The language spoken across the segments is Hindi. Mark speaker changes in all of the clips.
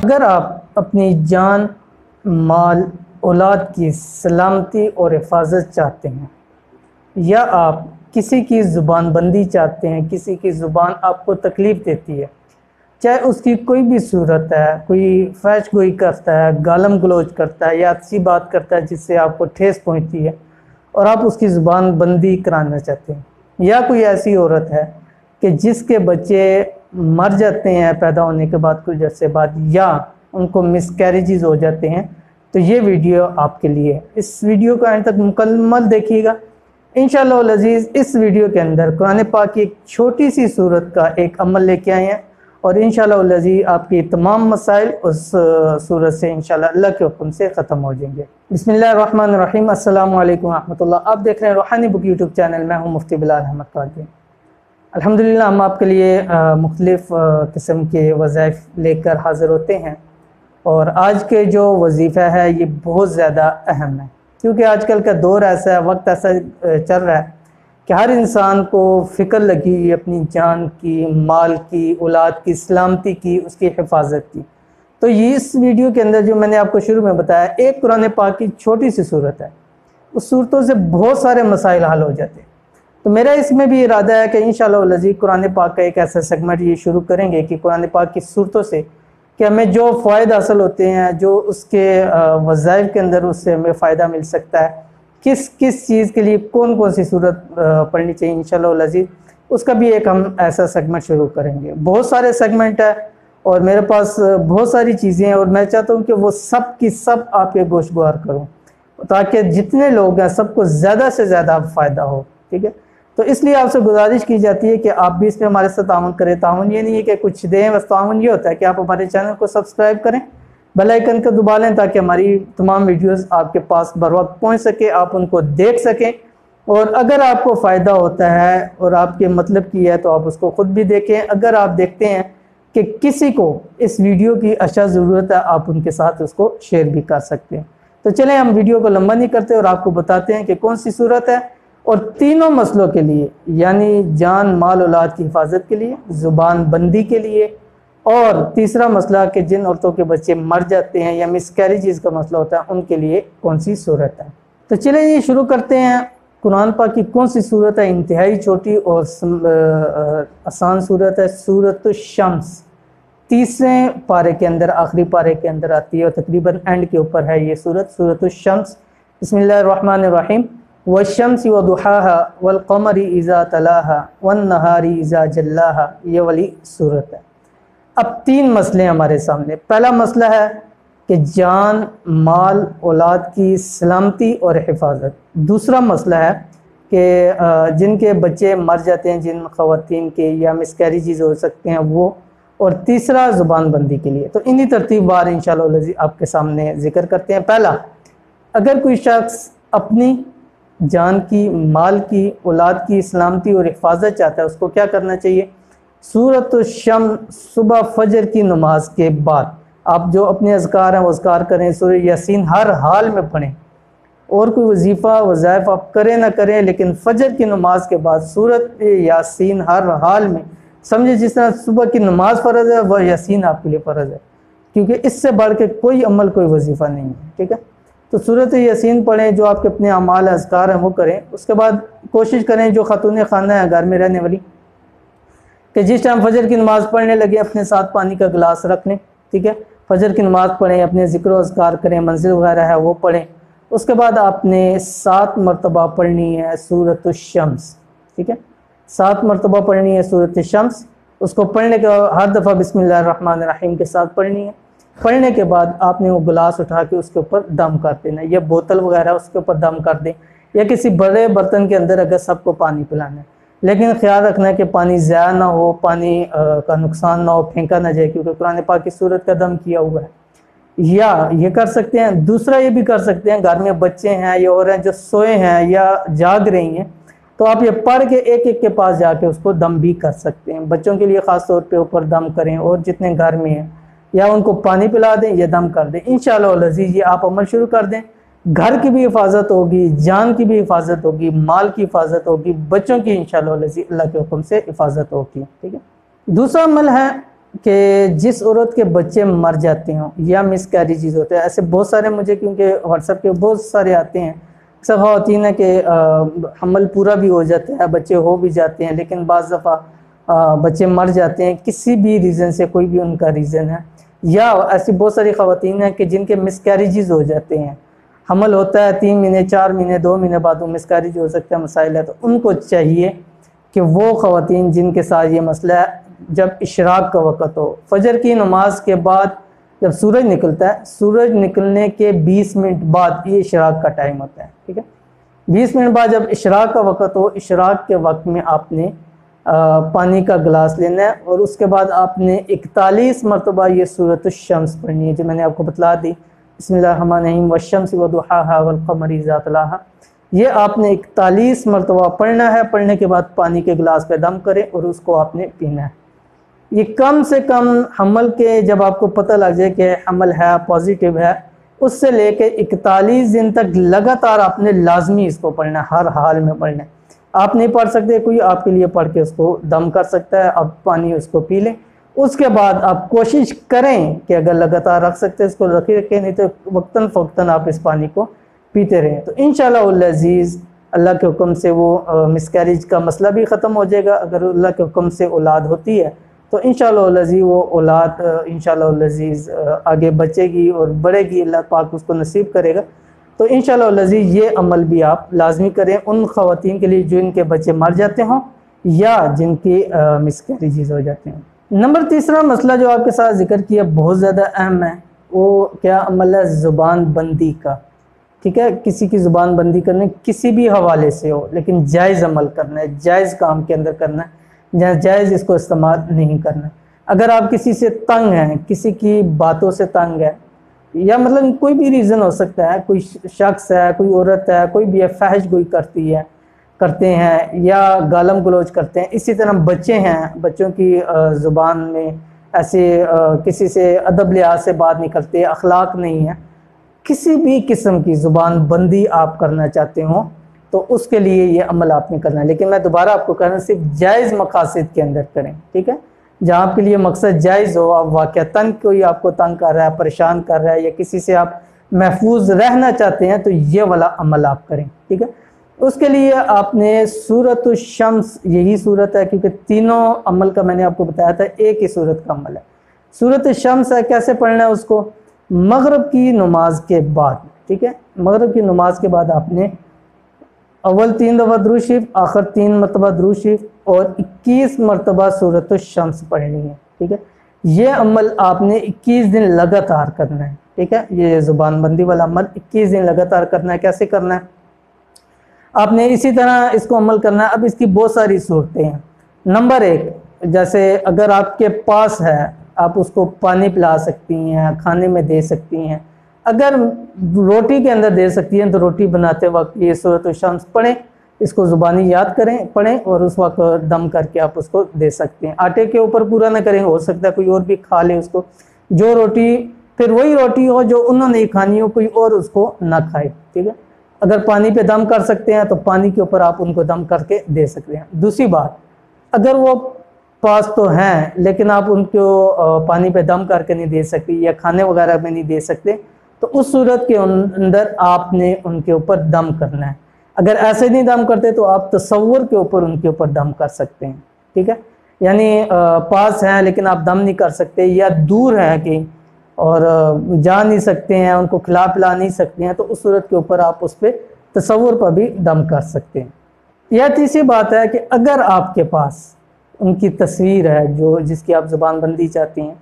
Speaker 1: अगर आप अपनी जान, माल, औलाद की सलामती और हिफाजत चाहते हैं, या आप किसी की ज़ुबान बंदी चाहते हैं, किसी की ज़ुबान आपको तकलीफ़ देती है, चाहे उसकी कोई भी सूरत है, कोई फैश गोई करता है, गालम गलोच करता है या अच्छी बात करता है जिससे आपको ठेस पहुंचती है और आप उसकी ज़ुबान बंदी कराना चाहते हैं, या कोई ऐसी औरत है कि जिसके बच्चे मर जाते हैं पैदा होने के बाद कुछ अर्से बाद, या उनको मिसकैरेजेस हो जाते हैं, तो ये वीडियो आपके लिए है। इस वीडियो को एंड तक मुकम्मल देखिएगा। इंशाअल्लाह अज़ीज़ इस वीडियो के अंदर कुरान पाक की एक छोटी सी सूरत का एक अमल लेके आए हैं और इंशाअल्लाह अज़ीज़ आपकी तमाम मसाइल उस सूरत से इंशाअल्लाह अल्लाह के हुक्म से ख़त्म हो जाएंगे। बिस्मिल्लाहिर्रहमानिर्रहीम, अस्सलामु अलैकुम रहमतुल्लाह। आप देख रहे हैं रूहानी बुक यूट्यूब चैनल। मैं हूँ मुफ्ती बिलाल अहमद कादरी। अल्हम्दुलिल्लाह हम आपके लिए मुख्तलिफ़ किस्म के वज़ाइफ लेकर हाज़िर होते हैं और आज के जो वजीफ़ा है ये बहुत ज़्यादा अहम है, क्योंकि आजकल का दौर ऐसा है, वक्त ऐसा चल रहा है कि हर इंसान को फ़िक्र लगी हुई अपनी जान की, माल की, औलाद की सलामती की, उसकी हिफाजत की। तो ये इस वीडियो के अंदर जो मैंने आपको शुरू में बताया, एक कुरान पाक की छोटी सी सूरत है, उस सूरतों से बहुत सारे मसाइल हल हो जाते हैं। तो मेरा इसमें भी इरादा है कि इंशाअल्लाह अज़ीज़ कुरान पाक का एक ऐसा सेगमेंट ये शुरू करेंगे कि कुरान पाक की सूरतों से कि हमें जो फ़ायदा हासिल होते हैं, जो उसके वज़ाइफ के अंदर उससे हमें फ़ायदा मिल सकता है, किस किस चीज़ के लिए कौन कौन सी सूरत पढ़नी चाहिए, इंशाअल्लाह अज़ीज़ उसका भी एक हम ऐसा सेगमेंट शुरू करेंगे। बहुत सारे सेगमेंट है और मेरे पास बहुत सारी चीज़ें हैं और मैं चाहता हूँ कि वो सब की सब आपके गोशगवार करूँ ताकि जितने लोग हैं सबको ज़्यादा से ज़्यादा फ़ायदा हो। ठीक है, तो इसलिए आपसे गुजारिश की जाती है कि आप भी इसमें हमारे साथ ताउन करें। ताउन ये नहीं है कि कुछ दें, बस ताउन ये होता है कि आप हमारे चैनल को सब्सक्राइब करें, बेल आइकन को दबा लें ताकि हमारी तमाम वीडियोस आपके पास बर वक्त पहुँच सके, आप उनको देख सकें और अगर आपको फ़ायदा होता है और आपके मतलब की है तो आप उसको ख़ुद भी देखें। अगर आप देखते हैं कि किसी को इस वीडियो की अच्छा ज़रूरत है, आप उनके साथ उसको शेयर भी कर सकते हैं। तो चलें हम वीडियो को लंबा नहीं करते और आपको बताते हैं कि कौन सी सूरत है और तीनों मसलों के लिए, यानी जान, माल, औलाद की हिफाजत के लिए, ज़ुबान बंदी के लिए, और तीसरा मसला कि जिन औरतों के बच्चे मर जाते हैं या मिसकैरेजेस का मसला होता है उनके लिए कौन सी सूरत है। तो चलिए ये शुरू करते हैं। कुरान पाक की कौन सी सूरत है, इंतहाई छोटी और आसान सूरत है, सूरत शम्स। तीसरे पारे के अंदर, आखिरी पारे के अंदर आती है और तकरीबन एंड के ऊपर है ये सूरत, सूरत शम्स। बिस्मिल्लाहिर्रहमानिर्रहीम। वश्शम्सी वदुहाहा वल्क़मरी इज़ा तलाहा वन्नहारी इज़ा जल्लाहा, ये वाली सूरत है। अब तीन मसले हमारे सामने। पहला मसला है कि जान, माल, औलाद की सलामती और हिफाजत। दूसरा मसला है कि जिनके बच्चे मर जाते हैं, जिन ख़वातीन के या मिसकैरेजेस हो सकते हैं वो, और तीसरा ज़ुबान बंदी के लिए। तो इन्हीं तरतीब वार इंशाअल्लाह अज़ीज़ आपके सामने ज़िक्र करते हैं। पहला, अगर कोई शख्स अपनी जान की, माल की, औलाद की सलामती और हिफाजत चाहता है, उसको क्या करना चाहिए? सूरत शम्स, सुबह फजर की नमाज के बाद आप जो अपने अज़कार हैं वो अज़कार करें। सूरह यासीन हर हाल में पढ़ें, और कोई वजीफ़ा वज़ाइफ आप करें ना करें, लेकिन फजर की नमाज के बाद सूरत यासीन हर हाल में, समझे जिस तरह सुबह की नमाज फ़र्ज़ है वह यासीन आपके लिए फ़र्ज़ है, क्योंकि इससे बढ़ के कोई अमल, कोई वजीफ़ा नहीं है। ठीक है, तो सूरत यासीन पढ़ें, जो आपके अपने अमाल अज़कार हैं वो करें। उसके बाद कोशिश करें जो ख़ातून खाना है घर में रहने वाली, कि जिस टाइम फजर की नमाज़ पढ़ने लगे अपने साथ पानी का गिलास रख लें। ठीक है, फजर की नमाज़ पढ़ें, अपने ज़िक्र अज़कार करें, मंजिल वगैरह है वो पढ़ें। उसके बाद आपने 7 मरतबा पढ़नी है सूरत शम्स। ठीक है, 7 मरतबा पढ़नी है सूरत शम्स। उसको पढ़ने के हर दफ़ा बिस्मिल्लाहिर्रहमानिर्रहीम के साथ पढ़नी है। पढ़ने के बाद आपने वो गिलास उठा के उसके ऊपर दम कर देना, या बोतल वगैरह उसके ऊपर दम कर दें, या किसी बड़े बर्तन के अंदर अगर सबको पानी पिलाना है। लेकिन ख्याल रखना है कि पानी ज़्यादा ना हो, पानी का नुकसान ना हो, फेंका ना जाए, क्योंकि कुरान पाक की सूरत का दम किया हुआ है। या ये कर सकते हैं, दूसरा ये भी कर सकते हैं, घर में बच्चे हैं या और हैं जो सोए हैं या जाग रही हैं, तो आप ये पढ़ के एक एक के पास जाके उसको दम भी कर सकते हैं। बच्चों के लिए ख़ास तौर पे ऊपर दम करें, और जितने घर में हैं या उनको पानी पिला दें या दम कर दें। इंशाअल्लाह अज़ीज़ ये आप अमल शुरू कर दें, घर की भी हिफाजत होगी, जान की भी हिफाजत होगी, माल की हिफाजत होगी, बच्चों की इंशाअल्लाह अज़ीज़ अल्लाह के हुक्म से हिफाजत होगी। ठीक है, दूसरा अमल है कि जिस औरत के बच्चे मर जाते हों या मिसकैरेजेस होते हैं, ऐसे बहुत सारे मुझे क्योंकि व्हाट्सएप पे बहुत सारे आते हैं, अक्सर ख़वातीन है कि हमल पूरा भी हो जाता है, बच्चे हो भी जाते हैं, लेकिन बाज़ दफ़ा बच्चे मर जाते हैं किसी भी रीज़न से, कोई भी उनका रीज़न है। या ऐसी बहुत सारी ख़वातीन हैं कि जिनके मिसकैरेजेस हो जाते हैं, हमल होता है 3 महीने 4 महीने 2 महीने बाद वो मिसकैरेज हो सकता है, मसाइल है। तो उनको चाहिए कि वो ख़वातीन जिनके साथ ये मसला है, जब इशराक का वक़्त हो, फजर की नमाज के बाद जब सूरज निकलता है, सूरज निकलने के 20 मिनट बाद ये इशराक का टाइम होता है, ठीक है। 20 मिनट बाद जब इशराक का वक़्त हो, इशराक के वक्त में आपने पानी का गिलास लेना है और उसके बाद आपने 41 मरतबा ये सूरत शम्स पढ़नी है, जो मैंने आपको बतला दी। बिस्मिल्लाहिर्रहमानिर्रहीम वश्शम्सि वदुहाहा वल्क़मरि इज़ा तलाहा। ये आपने 41 मरतबा पढ़ना है। पढ़ने के बाद पानी के गिलास पे दम करें और उसको आपने पीना है। ये कम से कम हमल के, जब आपको पता लग जाए कि हमल है, पॉजिटिव है, उससे लेके 41 दिन तक लगातार आपने लाजमी इसको पढ़ना है, हर हाल में पढ़ना है। आप नहीं पढ़ सकते, कोई आपके लिए पढ़ के उसको दम कर सकता है, आप पानी उसको पी लें। उसके बाद आप कोशिश करें कि अगर लगातार रख सकते हैं इसको रखें, नहीं तो वक्तन फ़वक्तन आप इस पानी को पीते रहें। तो इंशाअल्लाह अज़ीज़ अल्लाह के हुक्म से वो मिसकैरेज का मसला भी ख़त्म हो जाएगा। अगर अल्लाह के हुक्म से औलाद होती है तो इंशाअल्लाह अज़ीज़ वो औलाद इंशाअल्लाह अज़ीज़ आगे बचेगी और बढ़ेगी, अल्लाह पाक उसको नसीब करेगा। तो इंशाअल्लाह अज़ीज़ ये अमल भी आप लाजमी करें उन ख़वातीन के लिए जो इनके बच्चे मर जाते हों या जिनकी मिसकैरेजेस हो जाते हैं। नंबर तीसरा मसला जो आपके साथ जिक्र किया बहुत ज़्यादा अहम है, वो क्या अमल है? ज़ुबान बंदी का। ठीक है, किसी की ज़ुबान बंदी करने, किसी भी हवाले से हो, लेकिन जायज़ अमल करना है, जायज़ काम के अंदर करना है, जहाँ जायज़ इसको इस्तेमाल नहीं करना। अगर आप किसी से तंग हैं, किसी की बातों से तंग है, या मतलब कोई भी रीज़न हो सकता है, कोई शख्स है, कोई औरत है, कोई भी फहश कोई करते हैं या गालम गलोच करते हैं। इसी तरह बच्चे हैं, बच्चों की ज़ुबान में ऐसे किसी से अदब लिहाज से बात नहीं करते, अखलाक नहीं है, किसी भी किस्म की ज़ुबान बंदी आप करना चाहते हो तो उसके लिए ये अमल आपने करना है। लेकिन मैं दोबारा आपको कह रहा हूँ, सिर्फ जायज़ मकासद के अंदर करें, ठीक है। जहाँ आपके लिए मकसद जायज़ हो, आप वाक़तन कोई आपको तंग कर रहा है, परेशान कर रहा है, या किसी से आप महफूज रहना चाहते हैं, तो ये वाला अमल आप करें, ठीक है। उसके लिए आपने सूरत शम्स, यही सूरत है क्योंकि तीनों अमल का मैंने आपको बताया था एक ही सूरत का अमल है। सूरत शम्स है, कैसे पढ़ना है उसको? मगरिब की नमाज के बाद, ठीक है। मगरिब की नमाज के बाद आपने अव्वल 3 दफ़ा दुरूद शरीफ, आखिर 3 मरतबा दुरूद शरीफ और 21 मरतबा सूरत शम्स पढ़नी है, ठीक है। ये अमल आपने 21 दिन लगातार करना है, ठीक है। ये ज़ुबान बंदी वाला अमल 21 दिन लगातार करना है। कैसे करना है? आपने इसी तरह इसको अमल करना है। अब इसकी बहुत सारी सूरतें हैं। नंबर 1, जैसे अगर आपके पास है, आप उसको पानी पिला सकती हैं, खाने में दे सकती हैं। अगर रोटी के अंदर दे सकती हैं तो रोटी बनाते वक्त ये सूरत शम्स पढ़ें, इसको ज़ुबानी याद करें, पढ़ें और उस वक्त दम करके आप उसको दे सकते हैं। आटे के ऊपर पूरा ना करें, हो सकता है कोई और भी खा ले उसको। जो रोटी, फिर वही रोटी हो जो उन्होंने खानी हो, कोई और उसको ना खाए, ठीक है। अगर पानी पे दम कर सकते हैं तो पानी के ऊपर आप उनको दम करके दे सकते हैं। दूसरी बात, अगर वो पास तो हैं लेकिन आप उनको पानी पे दम करके नहीं दे सकती या खाने वगैरह में नहीं दे सकते, तो उस सूरत के अंदर आपने उनके ऊपर दम करना है। अगर ऐसे नहीं दम करते तो आप तसव्वुर के ऊपर उनके ऊपर दम कर सकते हैं, ठीक है। यानी पास हैं लेकिन आप दम नहीं कर सकते, या दूर हैं कहीं और जा नहीं सकते हैं, उनको खिला पिला नहीं सकते हैं, तो उस सूरत के ऊपर आप उस पर तसव्वुर पर भी दम कर सकते हैं। यह तीसरी बात है कि अगर आपके पास उनकी तस्वीर है, जो जिसकी आप ज़ुबान बंदी चाहती हैं,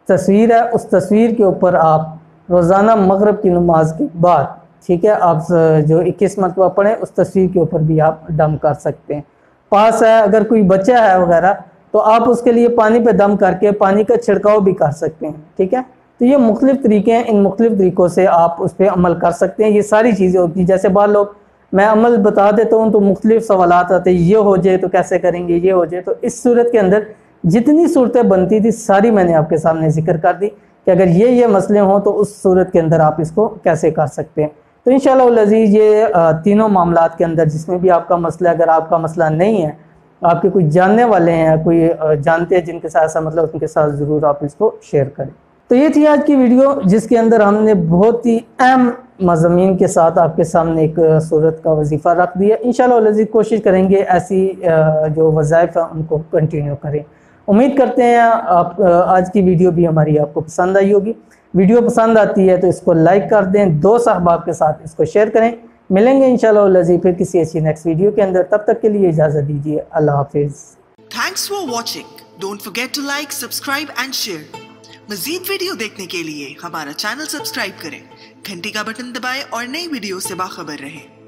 Speaker 1: तस्वीर है, उस तस्वीर के ऊपर आप रोज़ाना मगरिब की नमाज के बाद, ठीक है, आप जो 21 मरतबा पढ़ें, उस तस्वीर के ऊपर भी आप दम कर सकते हैं। पास है, अगर कोई बच्चा है वगैरह, तो आप उसके लिए पानी पे दम करके पानी का छिड़काव भी कर सकते हैं, ठीक है। तो ये मुख्तलिफ़ तरीके हैं, इन मुख्तलिफ़ तरीक़ों से आप उस पर अमल कर सकते हैं। ये सारी चीज़ें होती हैं, जैसे बाद लोग, मैं अमल बता देता हूँ तो मुख्तलिफ़ सवालात आते हैं, ये हो जाए तो कैसे करेंगे, ये हो जाए। तो इस सूरत के अंदर जितनी सूरतें बनती थी सारी मैंने आपके सामने जिक्र कर दी कि अगर ये मसले हों तो उस सूरत के अंदर आप इसको कैसे कर सकते हैं। तो इंशाअल्लाह अज़ीज़ ये तीनों मामलात के अंदर जिसमें भी आपका मसला, अगर आपका मसला नहीं है आपके कुछ जानने वाले हैं, कोई जानते हैं जिनके साथ ऐसा मतलब, उनके साथ ज़रूर आप इसको शेयर करें। तो ये थी आज की वीडियो, जिसके अंदर हमने बहुत ही अहम मज़ामीन के साथ आपके सामने एक सूरत का वजीफ़ा रख दिया। इंशाअल्लाह कोशिश करेंगे ऐसी जो वज़ाइफ है उनको कंटिन्यू करें। उम्मीद करते हैं आप आज की वीडियो भी हमारी आपको पसंद आई होगी। वीडियो पसंद आती है तो इसको लाइक कर दें, दोस्त अहबाब के साथ इसको शेयर करें। मिलेंगे इंशाअल्लाह फिर किसी ऐसी नेक्स्ट वीडियो के अंदर। तब तक के लिए इजाज़त दीजिए। अल्लाह हाफिज़।
Speaker 2: Thanks for watching. Don't forget to like, subscribe and share. मजीद वीडियो देखने के लिए हमारा चैनल सब्सक्राइब करें, घंटी का बटन दबाएं और नई वीडियो से बाखबर रहें।